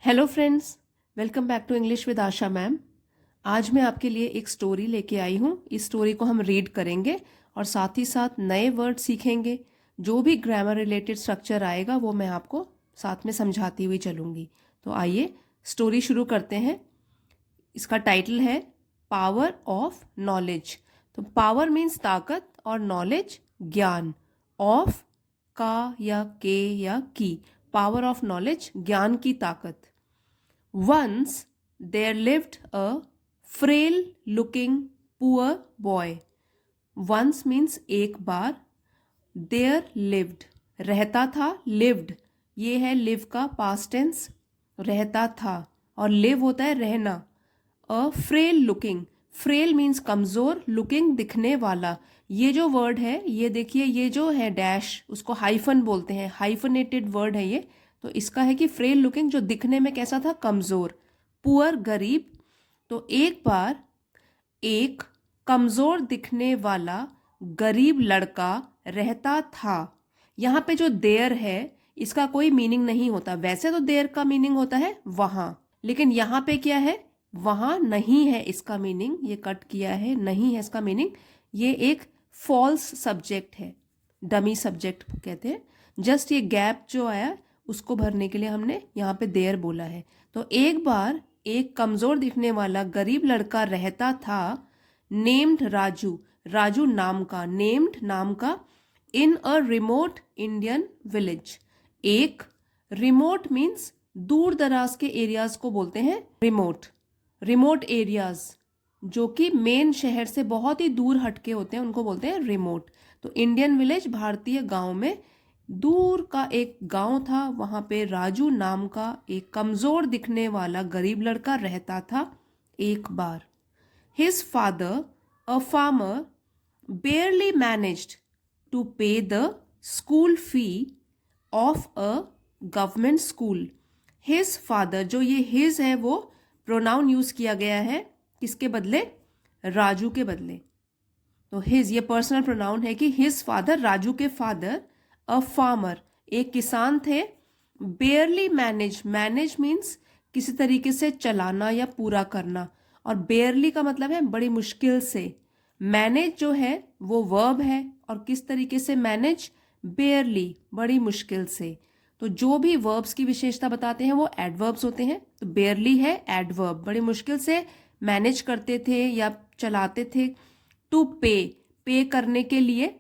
Hello friends, welcome back to English with Asha ma'am. आज मैं आपके लिए एक स्टोरी लेके आई हूँ। इस स्टोरी को हम रीड करेंगे और साथ ही साथ नए वर्ड सीखेंगे। जो भी ग्रामर रिलेटेड स्ट्रक्चर आएगा वो मैं आपको साथ में समझाती हुई चलूँगी। तो आइए स्टोरी शुरू करते हैं। इसका टाइटल है पावर ऑफ नॉलेज। तो पावर मीन्स ताकत और नॉलेज ज्ञान। ऑफ का या के या की, पावर ऑफ नॉलेज ज्ञान की ताकत। Once there lived a frail looking poor boy. Once means एक बार, there lived रहता था, lived ये है live का past tense, रहता था, और live होता है रहना। a frail looking, frail means कमजोर, looking दिखने वाला। ये जो वर्ड है, ये देखिए, ये जो है डैश, उसको हाइफन बोलते हैं, हाइफनेटेड वर्ड है ये। तो इसका है कि फ्रेल लुकिंग, जो दिखने में कैसा था, कमजोर। पुअर गरीब। तो एक बार एक कमजोर दिखने वाला गरीब लड़का रहता था। यहाँ पे जो देयर है इसका कोई मीनिंग नहीं होता। वैसे तो देयर का मीनिंग होता है वहां, लेकिन यहाँ पे क्या है, वहां नहीं है इसका मीनिंग। ये कट किया है, नहीं है इसका मीनिंग। ये एक फॉल्स सब्जेक्ट है, डमी सब्जेक्ट कहते हैं। जस्ट ये गैप जो आया उसको भरने के लिए हमने यहाँ पे देयर बोला है। तो एक बार एक कमजोर दिखने वाला गरीब लड़का रहता था, नेम्ड राजू, राजू नाम का, नेम्ड नाम का, इन अ रिमोट इंडियन विलेज। एक रिमोट मीन्स दूर दराज के एरियाज को बोलते हैं रिमोट। रिमोट एरियाज जो कि मेन शहर से बहुत ही दूर हटके होते हैं उनको बोलते हैं रिमोट। तो इंडियन विलेज भारतीय गांव में दूर का एक गांव था, वहां पे राजू नाम का एक कमजोर दिखने वाला गरीब लड़का रहता था। एक बार his father a farmer barely managed to pay the school fee of a government school. His father, जो ये his है वो प्रोनाउन यूज किया गया है किसके बदले, राजू के बदले। तो his ये पर्सनल प्रोनाउन है कि his father, राजू के फादर, अ फार्मर एक किसान थे, बेयरली मैनेज, मैनेज मीन्स किसी तरीके से चलाना या पूरा करना, और बेयरली का मतलब है बड़ी मुश्किल से। मैनेज जो है वो वर्ब है, और किस तरीके से मैनेज, बेयरली बड़ी मुश्किल से। तो जो भी वर्ब्स की विशेषता बताते हैं वो एडवर्ब्स होते हैं। तो बेयरली है एडवर्ब, बड़ी मुश्किल से मैनेज करते थे या चलाते थे। टू पे, पे करने के लिए।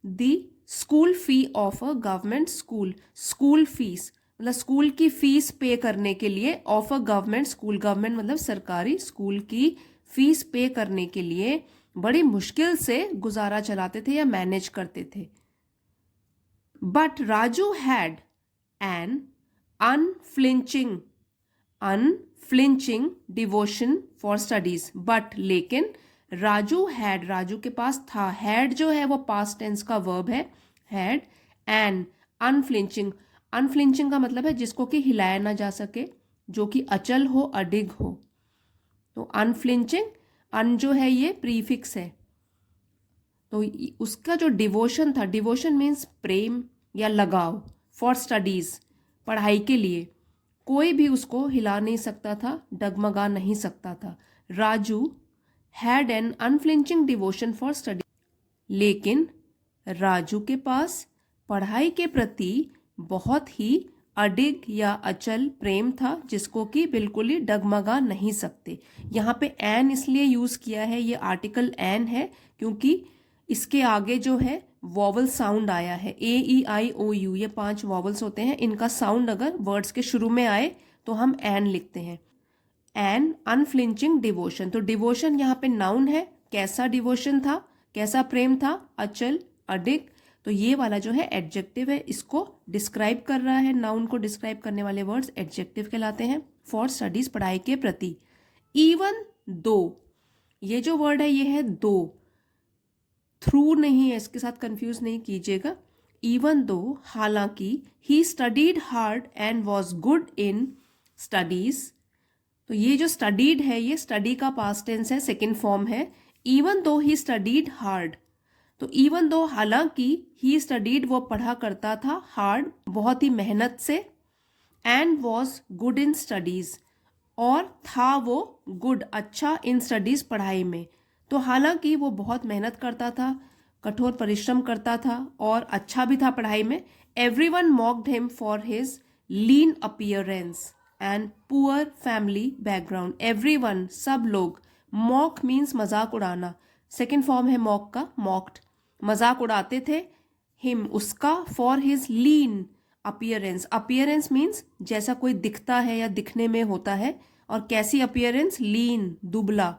The school fee of a government school, school fees मतलब स्कूल की फीस पे करने के लिए, of a government school, government मतलब सरकारी स्कूल की फीस पे करने के लिए बड़ी मुश्किल से गुजारा चलाते थे या मैनेज करते थे। But Raju had an unflinching, unflinching devotion for studies. But लेकिन राजू हैड, राजू के पास था, हैड जो है वो पास्ट टेंस का वर्ब है, हैड एन अनफ्लिंचिंग। अनफ्लिंचिंग का मतलब है जिसको कि हिलाया ना जा सके, जो कि अचल हो, अडिग हो। तो अनफ्लिंचिंग, अन जो है ये प्रीफिक्स है। तो उसका जो डिवोशन था, डिवोशन मीन्स प्रेम या लगाव, फॉर स्टडीज पढ़ाई के लिए, कोई भी उसको हिला नहीं सकता था, डगमगा नहीं सकता था। Raju had an unflinching devotion for study, लेकिन राजू के पास पढ़ाई के प्रति बहुत ही अडिग या अचल प्रेम था, जिसको कि बिल्कुल ही डगमगा नहीं सकते। यहाँ पे एन इसलिए यूज किया है, ये आर्टिकल एन है क्योंकि इसके आगे जो है वॉवल साउंड आया है, ए ई आई ओ यू, ये 5 वॉवल्स होते हैं, इनका साउंड अगर वर्ड्स के शुरू में आए तो हम एन लिखते हैं। एन अनफ्लिंचिंग डिवोशन, तो डिवोशन यहाँ पे नाउन है। कैसा डिवोशन था, कैसा प्रेम था, अचल, अडिग। तो ये वाला जो है एडजेक्टिव है, इसको डिस्क्राइब कर रहा है। नाउन को डिस्क्राइब करने वाले वर्ड्स एडजेक्टिव कहलाते हैं। फॉर स्टडीज पढ़ाई के प्रति। इवन दो, ये जो वर्ड है ये है दो, थ्रू नहीं है, इसके साथ कंफ्यूज नहीं कीजिएगा। इवन दो हालांकि, he studied hard and was good in studies. तो ये जो स्टडीड है ये स्टडी का पास्ट टेंस है, सेकेंड फॉर्म है। Even though he studied hard, तो इवन दो हालांकि, ही स्टडीड वो पढ़ा करता था, हार्ड बहुत ही मेहनत से, and was good in studies, और था वो गुड अच्छा इन स्टडीज पढ़ाई में। तो हालांकि वो बहुत मेहनत करता था, कठोर परिश्रम करता था और अच्छा भी था पढ़ाई में। Everyone mocked him for his lean appearance and poor family background. Everyone सब लोग, मॉक मीन्स मजाक उड़ाना, सेकेंड फॉर्म है मॉक का, मॉक्ड, मजाक उड़ाते थे, हिम उसका, for his lean appearance, appearance means जैसा कोई दिखता है या दिखने में होता है, और कैसी अपीयरेंस, लीन दुबला,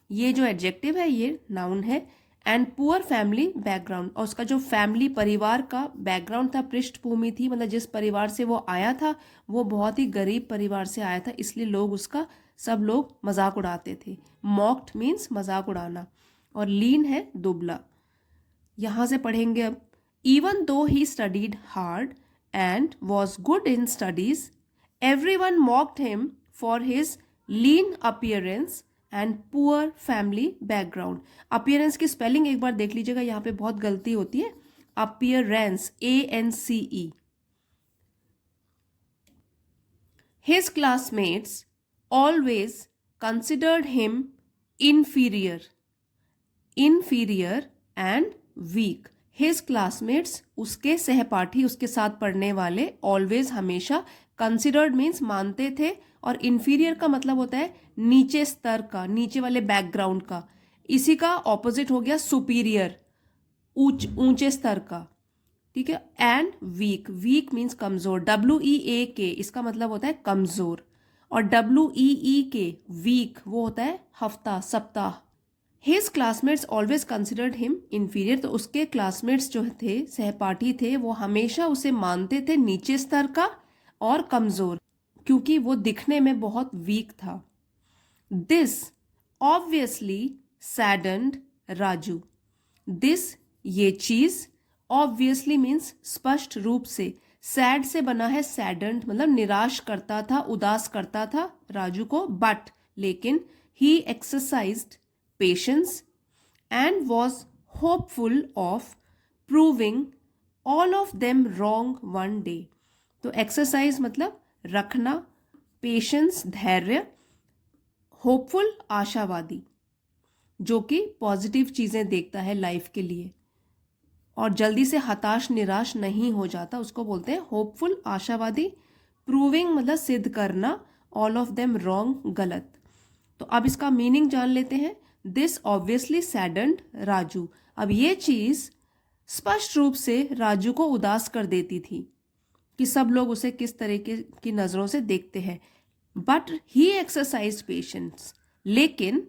ये जो एडजेक्टिव है ये नाउन है। एंड पुअर फैमिली बैकग्राउंड, और उसका जो फैमिली परिवार का बैकग्राउंड था, पृष्ठभूमि थी, मतलब जिस परिवार से वो आया था वो बहुत ही गरीब परिवार से आया था, इसलिए लोग उसका, सब लोग मजाक उड़ाते थे। मॉक्ड मीन्स मजाक उड़ाना, और लीन है दुबला। यहाँ से पढ़ेंगे अब, even though he studied hard and was good in studies, everyone mocked him for his lean appearance and poor family background. Appearance की स्पेलिंग एक बार देख लीजिएगा, यहाँ पे बहुत गलती होती है, appearance ANCE। His classmates always considered him inferior and weak. His classmates, उसके सहपाठी, उसके साथ पढ़ने वाले, always हमेशा, considered means मानते थे, और inferior का मतलब होता है नीचे स्तर का, नीचे वाले बैकग्राउंड का। इसी का ऑपोजिट हो गया superior, ऊंचे स्तर का, ठीक है। एंड वीक, वीक मीन्स कमजोर, WEAK इसका मतलब होता है कमजोर, और WEEK वीक वो होता है हफ्ता, सप्ताह। His classmates always considered him inferior, तो उसके क्लासमेट्स जो थे, सहपाठी थे, वो हमेशा उसे मानते थे नीचे स्तर का और कमजोर, क्योंकि वो दिखने में बहुत वीक था। दिस ऑब्वियसली सैडन्ड राजू, दिस ये चीज, ऑब्वियसली मीन्स स्पष्ट रूप से, सैड से बना है सैडन्ड, मतलब निराश करता था, उदास करता था राजू को, बट लेकिन, he exercised patience and was hopeful of proving all of them wrong one day. तो एक्सरसाइज मतलब रखना, पेशेंस धैर्य, होपफुल आशावादी, जो कि पॉजिटिव चीजें देखता है लाइफ के लिए और जल्दी से हताश निराश नहीं हो जाता, उसको बोलते हैं होपफुल आशावादी। प्रूविंग मतलब सिद्ध करना, ऑल ऑफ देम रॉन्ग गलत। तो अब इसका मीनिंग जान लेते हैं। दिस ऑब्वियसली सैडन्ड राजू, अब ये चीज स्पष्ट रूप से राजू को उदास कर देती थी कि सब लोग उसे किस तरीके की नजरों से देखते हैं। बट ही एक्सरसाइज पेशेंस, लेकिन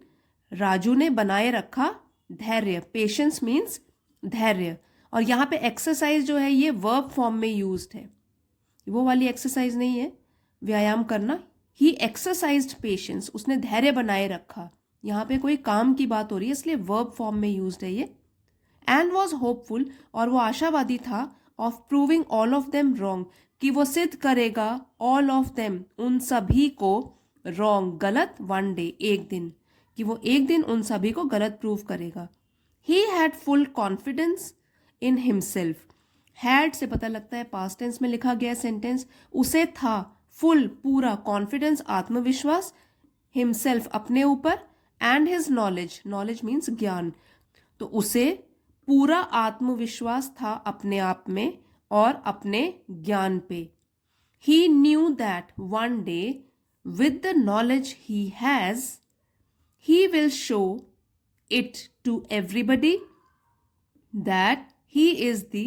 राजू ने बनाए रखा धैर्य, पेशेंस मीन्स धैर्य, और यहाँ पे एक्सरसाइज जो है ये वर्ब फॉर्म में यूज्ड है, वो वाली एक्सरसाइज नहीं है व्यायाम करना। ही एक्सरसाइज्ड पेशेंस, उसने धैर्य बनाए रखा, यहाँ पे कोई काम की बात हो रही है इसलिए वर्ब फॉर्म में यूज्ड है ये। एंड वॉज होपफुल, और वो आशावादी था, of proving all of them wrong, कि वो सिद्ध करेगा ऑल ऑफ देम उन सभी को, रॉन्ग गलत, वन डे एक दिन, कि वो एक दिन उन सभी को गलत प्रूव करेगा। He had full confidence in himself, had से पता लगता है पास्ट टेंस में लिखा गया सेंटेंस, उसे था फुल पूरा, कॉन्फिडेंस आत्मविश्वास, हिमसेल्फ अपने ऊपर, and his knowledge, knowledge means ज्ञान, तो उसे पूरा आत्मविश्वास था अपने आप में और अपने ज्ञान पे। He knew that one day with the knowledge he has, he will show it to everybody that he is the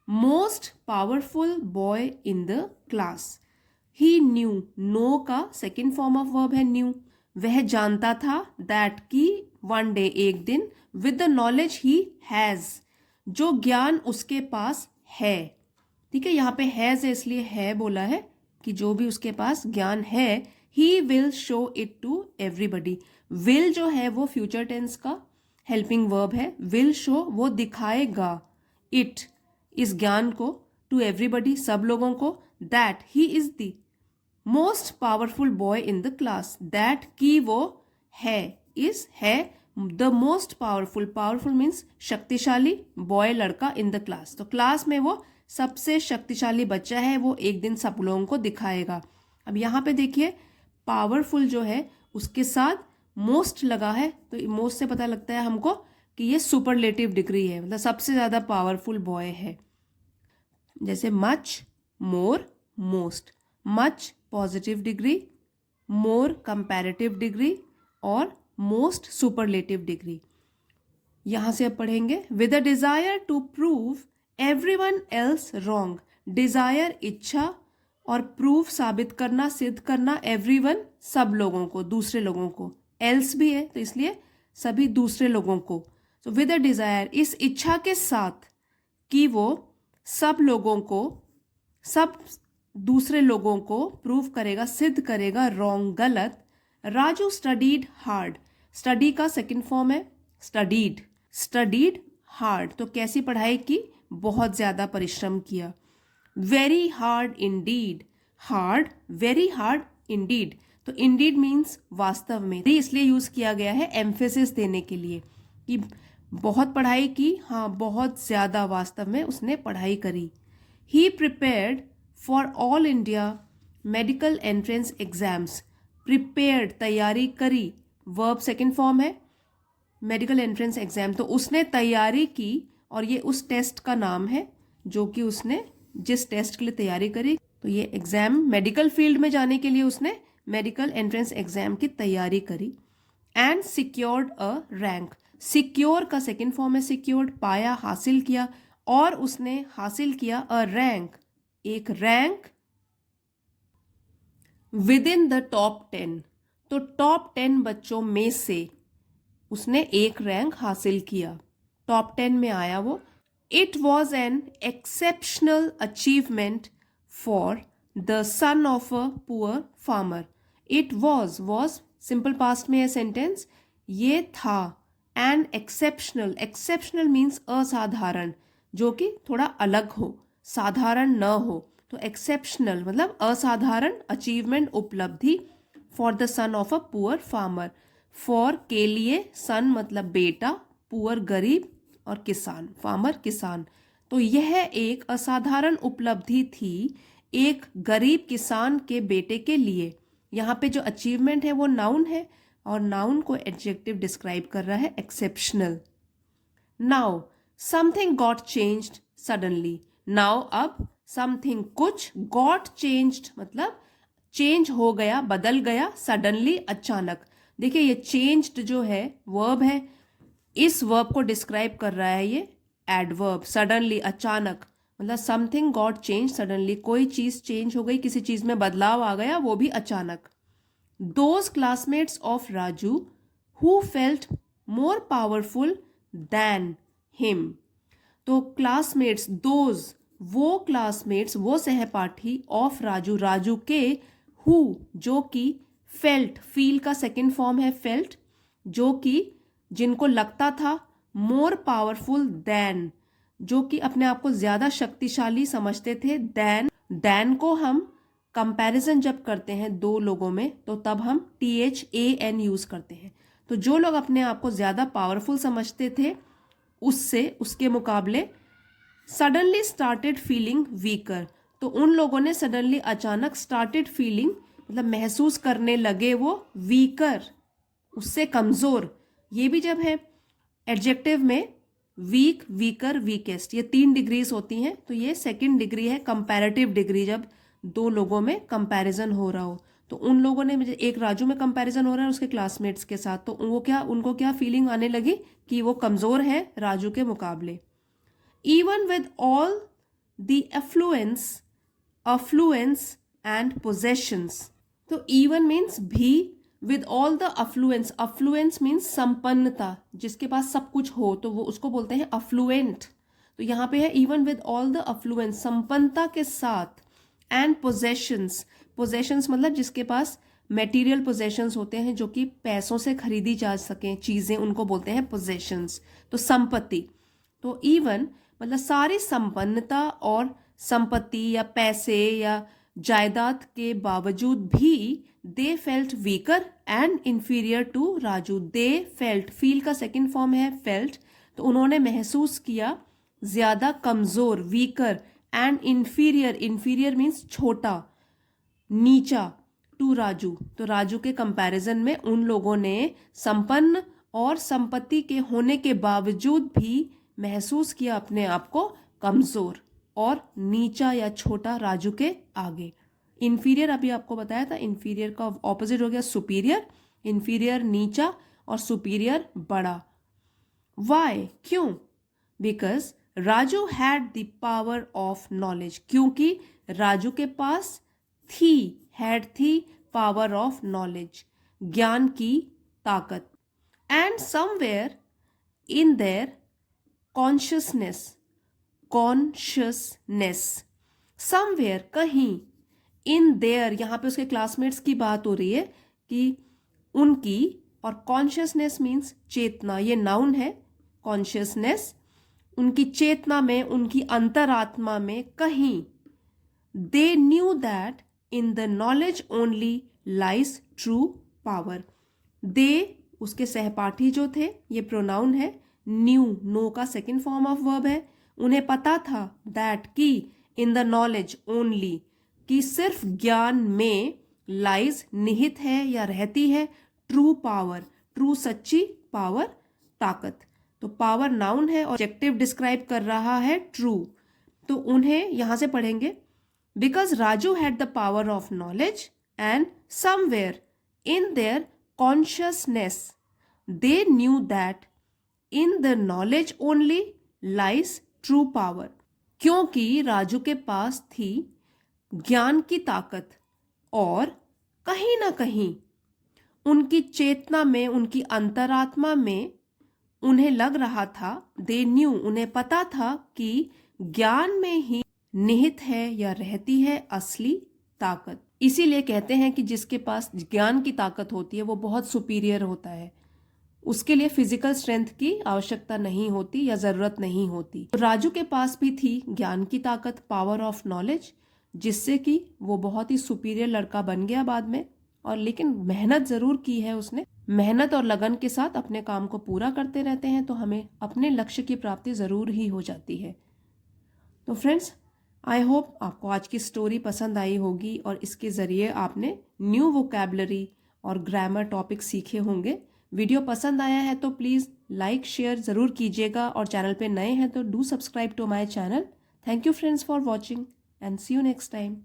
most powerful boy in the class. He knew, know का second form of verb है knew, वह जानता था, that की one day एक दिन, with the knowledge he has, जो ज्ञान उसके पास है, ठीक है। यहाँ पे हैज है इसलिए है बोला है कि जो भी उसके पास ज्ञान है, he will show it to everybody। will जो है वो फ्यूचर टेंस का हेल्पिंग वर्ब है, विल शो वो दिखाएगा, इट इस ज्ञान को, टू एवरीबडी सब लोगों को, that he is the most powerful boy in the class, that की वो है, इज है the most powerful, powerful means शक्तिशाली, बॉय लड़का, इन द क्लास, तो क्लास में वो सबसे शक्तिशाली बच्चा है, वो एक दिन सब लोगों को दिखाएगा। अब यहाँ पे देखिए पावरफुल जो है उसके साथ मोस्ट लगा है, तो मोस्ट से पता लगता है हमको कि ये सुपरलेटिव डिग्री है, मतलब सबसे ज़्यादा पावरफुल बॉय है। जैसे much, more, most. Much positive degree, more comparative degree और मोस्ट सुपरलेटिव डिग्री। यहाँ से अब पढ़ेंगे with a desire to prove everyone else wrong. Desire इच्छा और प्रूव साबित करना, सिद्ध करना, एवरीवन सब लोगों को, दूसरे लोगों को। एल्स भी है तो इसलिए सभी दूसरे लोगों को। तो विद अ डिज़ायर इस इच्छा के साथ कि वो सब लोगों को, सब दूसरे लोगों को प्रूव करेगा, सिद्ध करेगा रॉन्ग, गलत। Raju studied hard. स्टडी का सेकंड फॉर्म है स्टडीड। स्टडीड हार्ड तो कैसी पढ़ाई की, बहुत ज़्यादा परिश्रम किया। Very hard Indeed. Hard, very hard Indeed, तो इंडीड मीन्स वास्तव में, इसलिए यूज किया गया है एम्फेसिस देने के लिए कि बहुत पढ़ाई की, हाँ बहुत ज्यादा वास्तव में उसने पढ़ाई करी। He prepared for all India medical entrance exams. Prepared तैयारी करी, वर्ब सेकंड फॉर्म है मेडिकल एंट्रेंस एग्जाम, तो उसने तैयारी की और ये उस टेस्ट का नाम है जो कि उसने जिस टेस्ट के लिए तैयारी करी। तो ये एग्जाम मेडिकल फील्ड में जाने के लिए उसने मेडिकल एंट्रेंस एग्जाम की तैयारी करी। And secured a rank. Secure का सेकंड फॉर्म है सिक्योर्ड, पाया, हासिल किया, और उसने हासिल किया अ रैंक, एक rank with in the top 10। तो टॉप 10 बच्चों में से उसने एक रैंक हासिल किया, टॉप 10 में आया वो। It was an exceptional achievement for the son of a poor farmer. It was simple past में है सेंटेंस, ये था एन एक्सेप्शनल, एक्सेप्शनल मीन्स असाधारण, जो कि थोड़ा अलग हो, साधारण न हो, तो एक्सेप्शनल मतलब असाधारण, अचीवमेंट उपलब्धि, for the son of a poor farmer. For के लिए, सन मतलब बेटा, पुअर गरीब और किसान, फार्मर किसान। तो यह एक असाधारण उपलब्धि थी एक गरीब किसान के बेटे के लिए। यहाँ पे जो अचीवमेंट है वो नाउन है और नाउन को एडजेक्टिव डिस्क्राइब कर रहा है exceptional. Now something got changed suddenly. Now अब समथिंग कुछ, गॉट चेंज्ड मतलब चेंज हो गया, बदल गया, सडनली अचानक। देखिए ये चेंज्ड जो है वर्ब है, इस वर्ब को डिस्क्राइब कर रहा है ये एडवर्ब। सडनली अचानक मतलब समथिंग गॉट चेंज सडनली, कोई चीज चेंज हो गई, किसी चीज में बदलाव आ गया, वो भी अचानक। Those classmates of Raju who felt more powerful then him. तो क्लासमेट्स, दोज वो क्लासमेट्स, वो सहपाठी, ऑफ राजू राजू के, हु जो कि, फेल्ट फील का सेकंड फॉर्म है फेल्ट, जो कि जिनको लगता था, मोर पावरफुल दैन जो कि अपने आप को ज्यादा शक्तिशाली समझते थे, दैन को हम कंपैरिजन जब करते हैं दो लोगों में तो तब हम THAN यूज करते हैं। तो जो लोग अपने आप को ज्यादा पावरफुल समझते थे उससे, उसके मुकाबले सडनली स्टार्टेड फीलिंग वीकर, तो उन लोगों ने सडनली अचानक स्टार्टेड फीलिंग मतलब महसूस करने लगे वो वीकर, उससे कमजोर। ये भी जब है एडजेक्टिव में वीक, वीकर, वीकेस्ट, ये 3 डिग्रीज होती हैं, तो ये सेकंड डिग्री है कंपैरेटिव डिग्री, जब दो लोगों में कंपैरिजन हो रहा हो। तो उन लोगों ने, एक राजू में कंपैरिजन हो रहा है उसके क्लासमेट्स के साथ, तो वो क्या, उनको क्या फीलिंग आने लगी कि वो कमजोर है राजू के मुकाबले। Even with all the affluence and possessions. तो इवन मीन्स भी, with all the affluence, affluence means संपन्नता, जिसके पास सब कुछ हो तो वो उसको बोलते हैं अफ्लुएंट। तो यहाँ पे है even with all the affluence, संपन्नता के साथ, एंड पोजेशंस, पोजेशंस मतलब जिसके पास मेटीरियल पोजेशंस होते हैं जो कि पैसों से खरीदी जा सकें चीजें, उनको बोलते हैं पोजेशंस, तो संपत्ति। तो इवन मतलब सारी संपन्नता और संपत्ति या पैसे या जायदाद के बावजूद भी they felt weaker and inferior to Raju. They felt, feel का सेकंड फॉर्म है फेल्ट, तो उन्होंने महसूस किया ज्यादा कमजोर, weaker, and inferior, inferior means छोटा, नीचा टू राजू, तो राजू के कंपैरिजन में उन लोगों ने संपन्न और संपत्ति के होने के बावजूद भी महसूस किया अपने आप को कमजोर और नीचा या छोटा राजू के आगे। इंफीरियर अभी आपको बताया था, इंफीरियर का ऑपोजिट हो गया सुपीरियर, इंफीरियर नीचा और सुपीरियर बड़ा। वाई, क्यों? Because Raju had the power of knowledge, क्योंकि राजू के पास हैड थी पावर ऑफ नॉलेज, ज्ञान की ताकत। And somewhere in their consciousness, somewhere कहीं, इन देयर यहाँ पे उसके क्लासमेट्स की बात हो रही है कि उनकी, और कॉन्शियसनेस मीन्स चेतना, ये नाउन है। कॉन्शियसनेस उनकी चेतना में, उनकी अंतरात्मा में कहीं, they knew that in the knowledge only lies true power. They उसके सहपाठी जो थे, ये प्रोनाउन है, न्यू नो का सेकेंड फॉर्म ऑफ वर्ब है, उन्हें पता था दैट की, इन द नॉलेज ओनली, कि सिर्फ ज्ञान में लाइज निहित है या रहती है ट्रू पावर, ट्रू सच्ची पावर, ताकत। तो पावर नाउन है और ऑब्जेक्टिव डिस्क्राइब कर रहा है ट्रू, तो उन्हें यहां से पढ़ेंगे, because Raju had the power of knowledge and somewhere in their consciousness they knew that in the knowledge only lies true power. क्योंकि राजू के पास थी ज्ञान की ताकत और कहीं ना कहीं उनकी चेतना में, उनकी अंतरात्मा में उन्हें लग रहा था, दे न्यू, उन्हें पता था कि ज्ञान में ही निहित है या रहती है असली ताकत। इसीलिए कहते हैं कि जिसके पास ज्ञान की ताकत होती है वो बहुत सुपीरियर होता है, उसके लिए फिजिकल स्ट्रेंथ की आवश्यकता नहीं होती या जरूरत नहीं होती। तो राजू के पास भी थी ज्ञान की ताकत, पावर ऑफ नॉलेज, जिससे कि वो बहुत ही सुपीरियर लड़का बन गया बाद में। और लेकिन मेहनत जरूर की है उसने, मेहनत और लगन के साथ अपने काम को पूरा करते रहते हैं तो हमें अपने लक्ष्य की प्राप्ति जरूर ही हो जाती है। तो फ्रेंड्स, आई होप आपको आज की स्टोरी पसंद आई होगी और इसके ज़रिए आपने न्यू वोकैबलरी और ग्रामर टॉपिक सीखे होंगे। वीडियो पसंद आया है तो प्लीज़ लाइक शेयर ज़रूर कीजिएगा और चैनल पे नए हैं तो do subscribe to my channel. Thank you friends for watching and see you next time.